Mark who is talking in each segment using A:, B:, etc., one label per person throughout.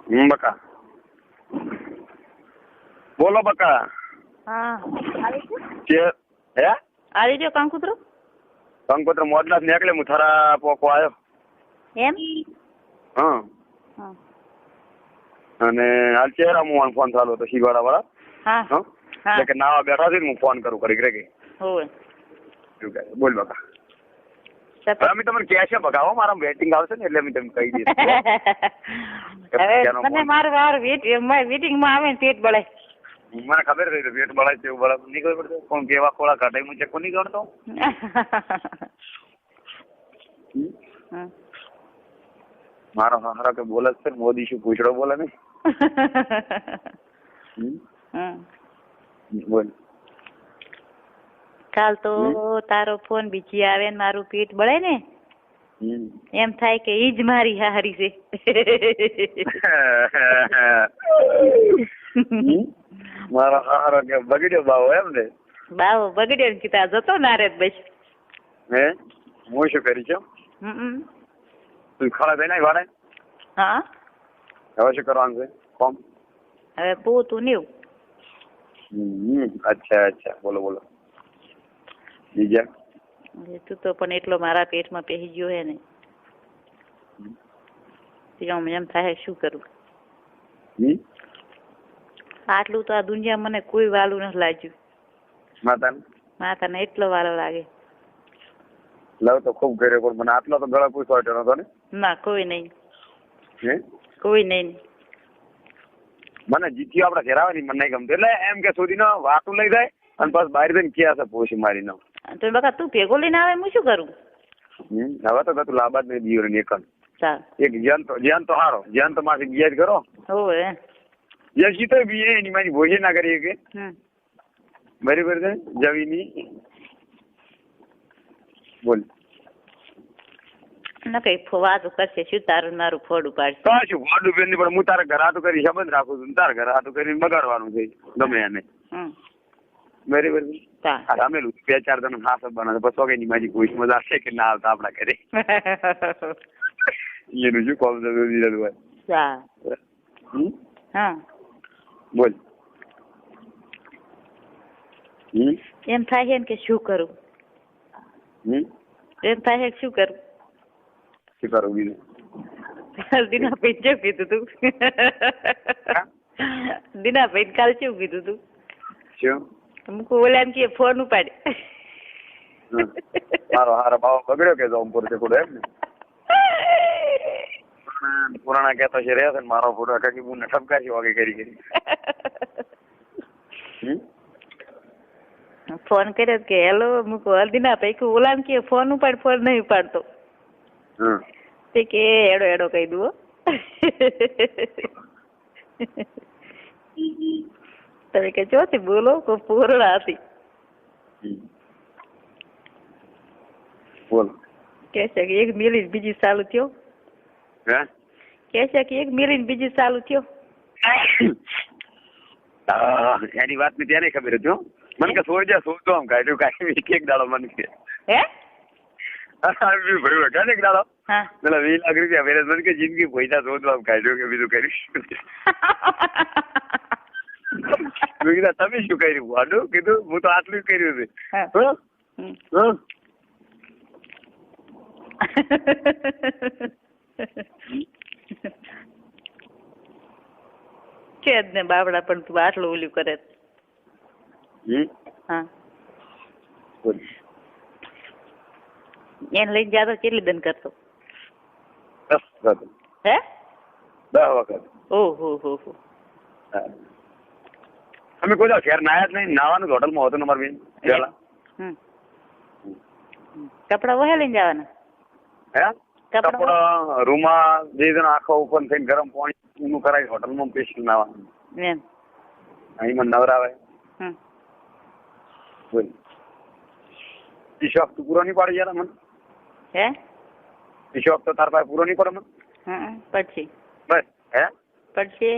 A: બકા બોલો બકા.
B: હા
A: કે હે
B: આવી ગયો કંકુતરો
A: કંકોત્ર મોડલા નીકળે હું થરા પોકો આવ્યો.
B: એમ
A: હા
B: હા
A: અને હાલ ચહેરા હું ફોન ચાલુ હતો શિવાળા વાળા.
B: હા
A: હા
B: હા
A: એટલે કે નાવા બેઠા છે હું ફોન કરું કરી કે
B: હોય
A: એવું કહે. બોલ બકા.
B: સતત.
A: અમે તમને કહે છે બગાવો મારા વેટિંગ આવશે ને એટલે અમે તમને કહી દઈશું.
B: હવે મને મારું વાર મીટિંગમાં આવે ને પેટ બળે.
A: મને ખબર રહી પેટ બળાય છે એવું બળાય નહીં ખબર પડશે કોણ કેવા ખોળા કાઢે હું ચેક નહીં કરતો. મારો હારા કે બોલે છે મોદી શું પૂછડો બોલે ને. બોલ.
B: કાલ તો તારો ફોન બીજી આવે ને મારું પેટ બળે ને એમ થાય કે ઈ જ મારી હારી છે.
A: મારો હારો કે બગડ્યો બાવો એમ ને.
B: બાવો બગડ્યો ને કીધા જતો નારેદ બસ.
A: હે હું શું કરી છું તું ખડા થઈ ના વાળે.
B: હા
A: હવે શું કરવાનું છે કોમ.
B: હવે પોતું નેવું.
A: અચ્છા અચ્છા બોલો બોલો બીજા.
B: તું તો પણ એટલો મારા પેટમાં પેહી ગયો હે ને એમ થાય શું કરું. આટલું તો આ દુનિયા મને કોઈ વાલું નથી લાગ્યું. માતાને એટલો વાલો લાગે.
A: લવ તો ખૂબ કર્યો પણ મને આટલો તો ગળા પૂછવા નતો ને.
B: ના કોઈ નહીં.
A: હે
B: કોઈ નહીં.
A: મને જીત્યો આપડે ઘેર આવે ને મને નહીં ગમતું એટલે એમ કે સુધી નો વાતું લઈ જાય અને પાછ બહાર જઈને ક્યાં છે પોછી મારી નો.
B: તો બકા તું ભેગો લઈને આવે હું શું કરું.
A: હવે તો તું લાબાદ નહીં દીયો ને એકન. એક જ્યાન તો હારો જ્યાન તો માથે ગિયાજ કરો.
B: હોવે
A: યશી તો બી એની મારી ભોજન ના કરી કે બરાબર છે જવીની. બોલ
B: ના કઈ વાતો કરશે શું તારું મારું ફોડું પાડશે.
A: શું ફોડું પેન પણ હું તારા ઘર હાથું કરી સંબંધ રાખું છું તારા ઘર હાથું કરીને બગાડવાનું છે ગમે એને. બરાબર રમેલું 2-4 જણ હાથ બનાવે પછી વગેરે મારી કોઈ મજા છે કે ના આવતા આપડા ઘરે. એનું શું કોમ
B: હા
A: બોલ.
B: એમ થાય છે કે શું કરું. એમ થાય છે શું કરું.
A: શું કરું બીજું.
B: દીનાભાઈ શું કીધું તું. દીનાભાઈ કાલ શું કીધું તું.
A: શું
B: મુકુ ઓલા કે ફોન ઉપાડે.
A: મારો હારો ભાવ બગડ્યો કે જોમપુર છે કોડે એમ ને. પુરાણા કહેતો છે રે મારો ફોટો કાકી મુને ઠપકાશી વાગે કરી.
B: ફોન કર્યો કે હેલો મુકો હલ્દીના પૈકી ઓલા કે ફોન ઉપાડ ફોન નહીં ઉપાડતો. તે કે એડો એડો કહી દઉં. તમે કે ચોથી બોલો કો પૂર્ણા હતી.
A: બોલ
B: કે છે કે એક મિલી બીજી ચાલુ થયો. કે છે કે એક મિલી બીજી ચાલુ થયો.
A: એની વાત ની ત્યારે ખબર હતી મને કે સોઈ જા સોચતો આમ કાઢ્યું કાંઈ એક દાડો મને કે
B: હે
A: ભર્યું એક દાડો પેલા 20 લાખ રૂપિયા મેરેજ મને કે જિંદગી પૈસા શોધવા આમ કાઢ્યો કે બીજું કરીશ. કીધા તમે શું કર્યું આડું કીધું હું તો આટલું જ કર્યું છે.
B: છે જ ને બાબડા પણ તું આટલું ઓલું કરે. હા એને લઈને જાતો કેટલી દન કરતો.
A: 10 વખત.
B: હે
A: 10 વખત.
B: ઓહો હો હો.
A: અમે કોઈ ઘેર નાયા જ નહીં નાવાનું હોટલમાં હતું અમારે બેન પેલા.
B: કપડા વહે લઈને જવાના.
A: હે કપડા રૂમમાં જે જણ આખો ઓપન થઈને ગરમ પાણી નું કરાય હોટલમાં સ્પેશિયલ નાવાનું
B: એમ
A: અહીં નવરાવે. બોલ ઈ શોખ તું પૂરો નહીં પાડી યાર મને.
B: હે
A: ઈ શોખ તો તાર પાસે પૂરો નહીં પડે મને.
B: પછી
A: બસ હે
B: પછી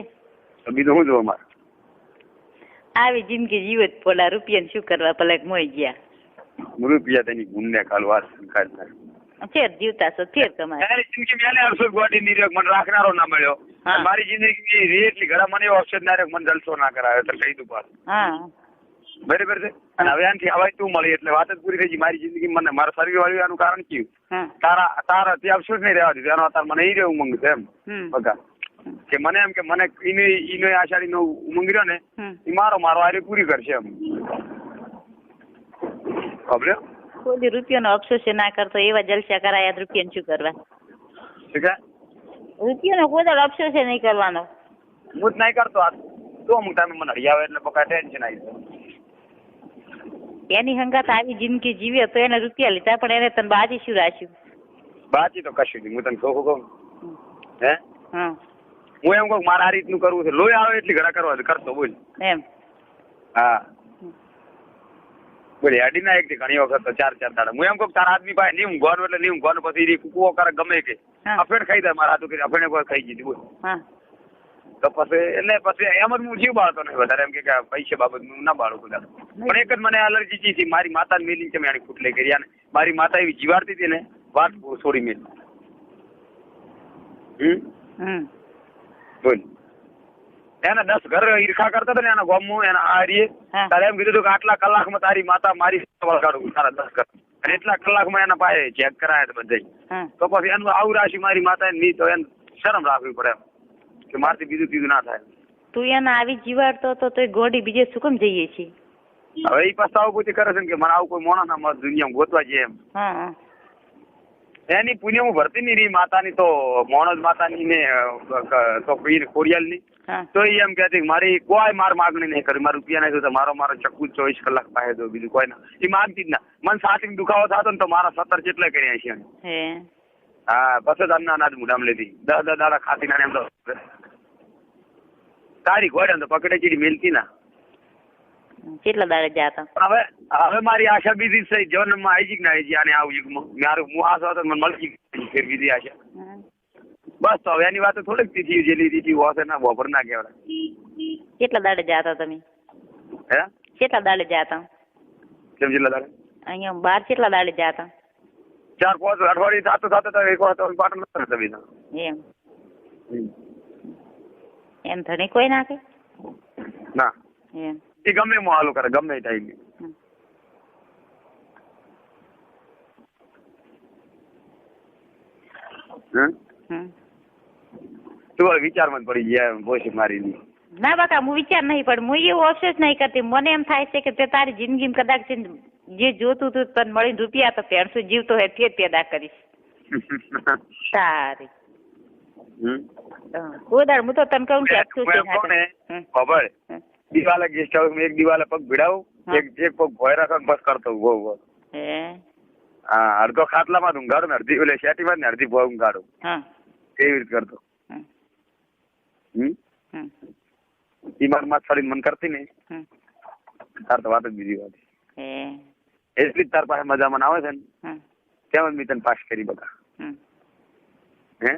A: બીજું શું જોવા મારે.
B: આવી જિંદગી જીવત પોલા રૂપિયા શું કરવા ભલે મોઈ ગયા.
A: રૂપિયા તેની ગુંડે કાલ વાત કાઢ
B: ફેર જીવતા છો ફેર તમારે
A: જિંદગી મેલે 800 ગોડી ની મને રાખનારો ના મળ્યો મારી જિંદગી રે એટલી ઘણા મને એવો અવસર ના રે મને જલસો ના કરાવે તો કહી દઉં પાછું. બરાબર છે. અને હવે આનાથી હવાય તું મળી એટલે વાત જ પૂરી થઈ ગઈ. મારી જિંદગી મને મારા શરીર વાળી આનું કારણ કયું તારા ત્યાં અફસોસ નહીં રહેવા દીધું એનો તાર મને એ રહ્યો ઉમંગ છે એમ બગા કે મને એમ કે મને ઈનો આષાઢી નો ઉમંગ રહ્યો ને એ મારો આરે પૂરી કરશે એમ. ખબર
B: કોઈ રૂપિયાનો અફસોસ ના કરતો એવા જલસા કરાયા રૂપિયા શું કરવા? રૂપિયાનો કોઈ અફસોસ નહીં કરવાનો.
A: હું જ નહીં કરતો તો હું તમે મને હરિયાવે એટલે બકા ટેન્શન આવી જાય.
B: એની હંગાત આવી જિંદગી જીવ્યો તો એને રૂપિયા લીધા પણ એને તને બાજી શું રાખ્યું?
A: બાજી તો કશું નહીં. હું તને ખોખું કહું હે હું એમ કહું મારે આ રીતનું કરવું છે. લોહી આવે એટલી ઘડા કરવા કરતો બોલ
B: એમ.
A: હા બોલે અડી ના એક ઘણી વખત તો 4 દાડા હું એમ કહું તારા આદમી પાસે નહીં ઊંઘવાનું એટલે નહીં ઊંઘવાનું પછી કુકવો કરે ગમે કે અફેડ ખાઈ દે મારા હાથું કરી અફેડે કોઈ ખાઈ ગઈ બોલ તો પછી એટલે પછી એમ જ હું જીવ બાળતો નહીં વધારે એમ કે પૈસા બાબત હું ના બાળું બધા. પણ એક જ મને એલર્જી હતી મારી માતાને મેલી છે મેં ફૂટલે કરી અને મારી માતા એવી જીવાડતી હતી ને વાત છોડી મેલી. બોલ એને 10 ઘર ઈર્ખા કરતા હતા ને એના ગામમાં એના હારીએ તારે એમ કીધું કે આટલા કલાકમાં તારી માતા મારી વળગાડું તારા 10 ઘર અને એટલા કલાકમાં એના પાસે ચેક કરાયા બધા. તો પછી એનું આવું રાશિ મારી માતા નહીં તો એને શરમ રાખવી પડે એમ કે મારથી બીજું ત્રીજું ના થાય.
B: તું એને આવી જીવાડતો તો તોય ગોડી બીજે શું કેમ જઈએ છીએ?
A: હવે એ પસ્તાવો પૂછી કરે છે કે મને આવું કોઈ મોણા ના મત દુનિયામાં ગોતવા જઈએ એમ. એની પુણ્યમાં ભરતી નહીં રહી માતાની તો મોણસ માતાની ને તો ખોડિયાલની તો એમ કહેતી મારી કોઈ માર માગણી નહીં કરી મારા રૂપિયા નહીં તો મારો ચક્કુ 24 કલાક પાસે દો બીજું કોઈ ના. એ માગતી જ ના. મને છાતીમાં દુખાવો થતો ને તો મારા 17 જેટલા કર્યા છે. હા પછી અન્ના અનાજ મુઢામ લીધી 10 દાડા ખાતી ના એમ તો તારી ઘોડે તો પકડે ચીડી મેલતી ના.
B: કેટલા દાડે જાતા?
A: હવે મારી આશા બીજી છે જન્મમાં આવી જ ના આવી આને આવું યુગમાં મારું હું આશા હતો મને મળી ફેર બીજી આશા. બસ તો હવે એની વાત થોડીક તીથી જેલી તીથી હોશે ના બપોર ના કહેવાય.
B: કેટલા દાડે જાતા તમે?
A: હે
B: કેટલા દાડે જાતા?
A: કેમ કેટલા દાડે?
B: અહીંયા બહાર કેટલા દાડે જાતા?
A: 4-5 અઠવાડિયે થતો એક વાર પાટણ નથી બીજા.
B: એમ એમ ધણી કોઈ નાખે
A: ના
B: એમ
A: એ ગમે એમ હાલું કરે ગમે ટાઈમ. તું વિચારમાં પડી ગયા બોસી મારી
B: ના બાકા હું વિચાર નહીં પણ હું એવો અફસોસ નહીં કરતી. મને એમ થાય છે કે તે તારી જિંદગીમાં કદાચ જે જોતું તું તને મળીને રૂપિયા તો પેણસું જીવતો હોય તે પેદા કરીશ તારી. કોદાર હું તો તને કહું કે
A: ખબર દિવાલે ગેસ્ટ હાઉસ એક દિવાલે પગ ભીડાવું એક પગ ભોય રાખો બસ કરતો ઉભો. હા અડધો ખાટલામાં ઊંઘાડું ને અડધી ઓલે શેટીમાં ને અડધી ભોય ઊંઘાડું એવી રીતે કરતો. ઈ માર માં છોડીને મન કરતી ને તાર તો વાત જ બીજી વાત. એટલી જ તાર પાસે મજા મને આવે છે ને તેમ જ મેં તને પાસ કરી બધા. હે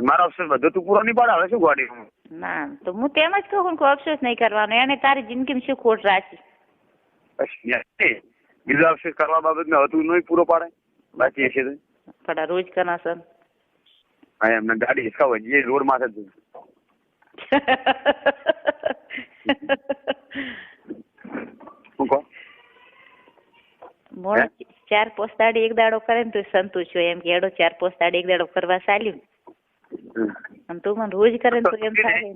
A: મારો અફસોસ બધું તું પૂરો નહીં પાડે હવે શું ગોડી?
B: ના તો હું તેમ જ કહું કે અફસોસ નહીં કરવાનો. એને તારી જિંદગીમાં શું ખોટ રાખી?
A: બીજો અફસોસ કરવા બાબત ને હતું નહીં પૂરો પાડે બાકી છે
B: થોડા રોજ કરના સર.
A: હા એમને ગાડી હિસકાવે જે રોડ માં જ
B: મોડો 4-5 દાડી એક દાડો કરે ને તો સંતોષ હોય એમ કે એડો 4-5 દાડી એક દાડો કરવા ચાલ્યું અને તું મને રોજ કરે ને તો એમ થાય.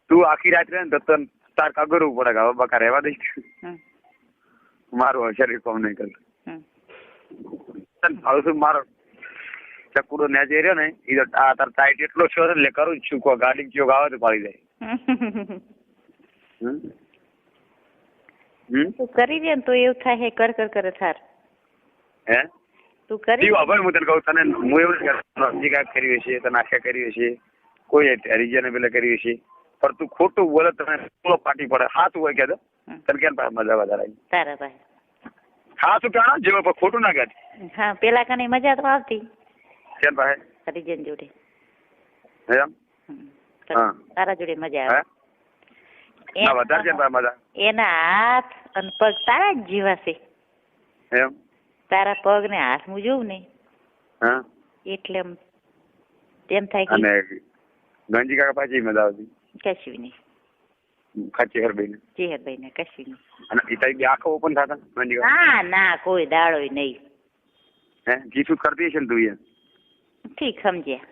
A: તું આખી રાત રહે ને તો તને તાર કાગરવું પડે કે હવે બકા રહેવા દઈશ મારું શરીર કામ નહીં કરતું. મારો ચકુડો ને જે રહ્યો ને એ તો તાર ટાઈટ એટલો છો એટલે કરું છું કો ગાડી ચોક આવે તો પાડી જાય.
B: તું કરી દે ને તો એવું થાય કર કરે થાર.
A: હે
B: તું કરી
A: હવે હું તને કહું તને હું એવું કાંઈક કર્યું હશે તને આખા કર્યું હશે કોઈ રિઝનેબલ કર્યું હશે પણ તું ખોટું બોલે તને પાટી પડે. હાથ હોય કે તને કેમ પાસે મજા વધારે આવી
B: તારા પાસે?
A: હા તું કાણા જેવો પણ ખોટું ના કહે. હા
B: પેલા કાને મજા તો આવતી
A: કેમ પાસે
B: હરિજન જોડે
A: એમ
B: તારા જોડે મજા આવે.
A: વધારે કેમ પાસે મજા?
B: એના હાથ અને પગ તારા જ જેવા છે.
A: એમ
B: તારા પગ ને હાથ હું જોઉં ને એટલે એમ થાય કે
A: ગંજી કાકા પાછી મજા આવતી.
B: કશું નહીં.
A: ખાચી હરભાઈ ને
B: ચેહરભાઈ ને કશું નહીં.
A: અને એ તારી આંખો ઓપન થતા ગંજી કાકા?
B: ના ના કોઈ દાડો નહીં.
A: હે જીસુત કરતી હશે ને તું?
B: ઠીક સમજ્યા.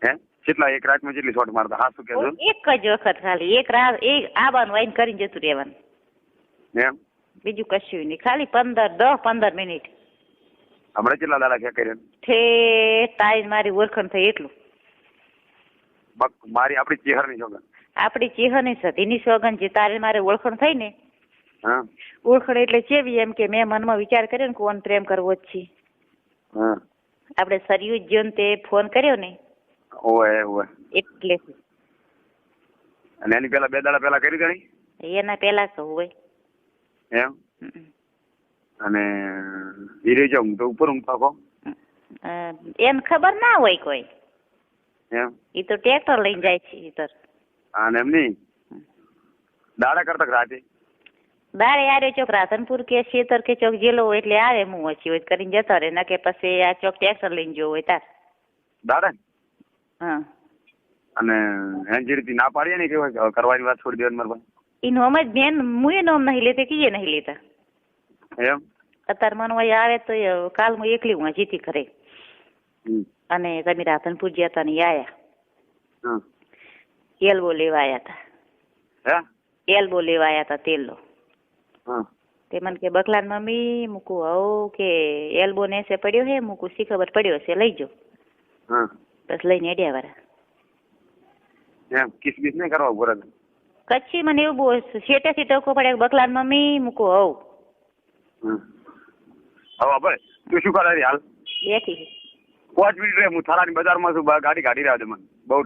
A: હે કેટલા એક રાતમાં કેટલી શોટ મારતા? હા શું કહેજો?
B: એક જ વખત ખાલી એક રાત એક આબાનું વાઈન કરીને જતું રહેવાનું.
A: એમ?
B: બીજું કશું નહીં. ખાલી 10-15 મિનિટ.
A: હમણાં કેટલા દાડા ક્યાં કર્યા?
B: તાઈ મારી ઓળખણ થઈ એટલું.
A: મારી આપણી ચેહરની સોગન.
B: આપણી ચેહરની સતીની સોગન જે તારે મારે ઓળખણ થઈ ને.
A: હા. ઓળખણ
B: એટલે કેવી એમ કે મેં મનમાં વિચાર કર્યો ને કોણ પ્રેમ કરવો જ છે.
A: હા.
B: આપણે સરયુ જોન તે ફોન કર્યો ને.
A: ઓય
B: એટલે.
A: અને એની પેલા 2 દાડા પેલા કરી દેણી?
B: એના પેલા કહું હોય.
A: એમ? અને હીરે જો તો ઉપર ઊંઘતો કો?
B: એને ખબર ના હોય કોઈ.
A: એમ?
B: ઈ તો ટ્રેક્ટર લઈને જાય છે ઈતર.
A: આને એમ નહીં દાડા કરતા રાતે?
B: દાડે આરે ચોક રાધનપુર કે શેતર કે ચોક જેલો હોય એટલે આવે હું ઓછી હોય કરીને જતા રહે. ના કે પછી આ ચોક ટ્રેક્ટર લઈને જો હોય તાર
A: દાડા.
B: હા.
A: અને હેંજીરથી ના પાડીએ ને કે કરવાની વાત છોડી દેવાની મારા ભાઈ?
B: એનું અમે બેન મુએ નોમ નહીં લેતે કીએ નહીં લેતા.
A: એમ?
B: અત્યારે મને આવે તો કાલ હું એકલી હું જીતી કરે. અને તમે રાધનપુર ગયા હતા ને આયા. એલ્બો લેવા આવ્યા હતા.
A: હે?
B: એલ્બો લેવા આવ્યા હતા તેલનો. તે મને કે બકલાન મમ્મી મૂકું આવું કે એલ્બો ને છે પડ્યો હે મૂકું શી ખબર પડ્યો છે લઈ જો. બસ લઈને અડ્યા વાળા.
A: એમ કિસમિસ નહીં કરવા બોરા?
B: કચ્છી મને એવું બહુ શેટે થી ટકો પડે બકલાન મમ્મી મૂકું આવું.
A: હવે ભાઈ તું શું કરે હાલ?
B: બેઠી
A: 5 મિનિટ રે હું થારાની બજારમાં છું. ગાડી કાઢી રહ્યા છે મને બહુ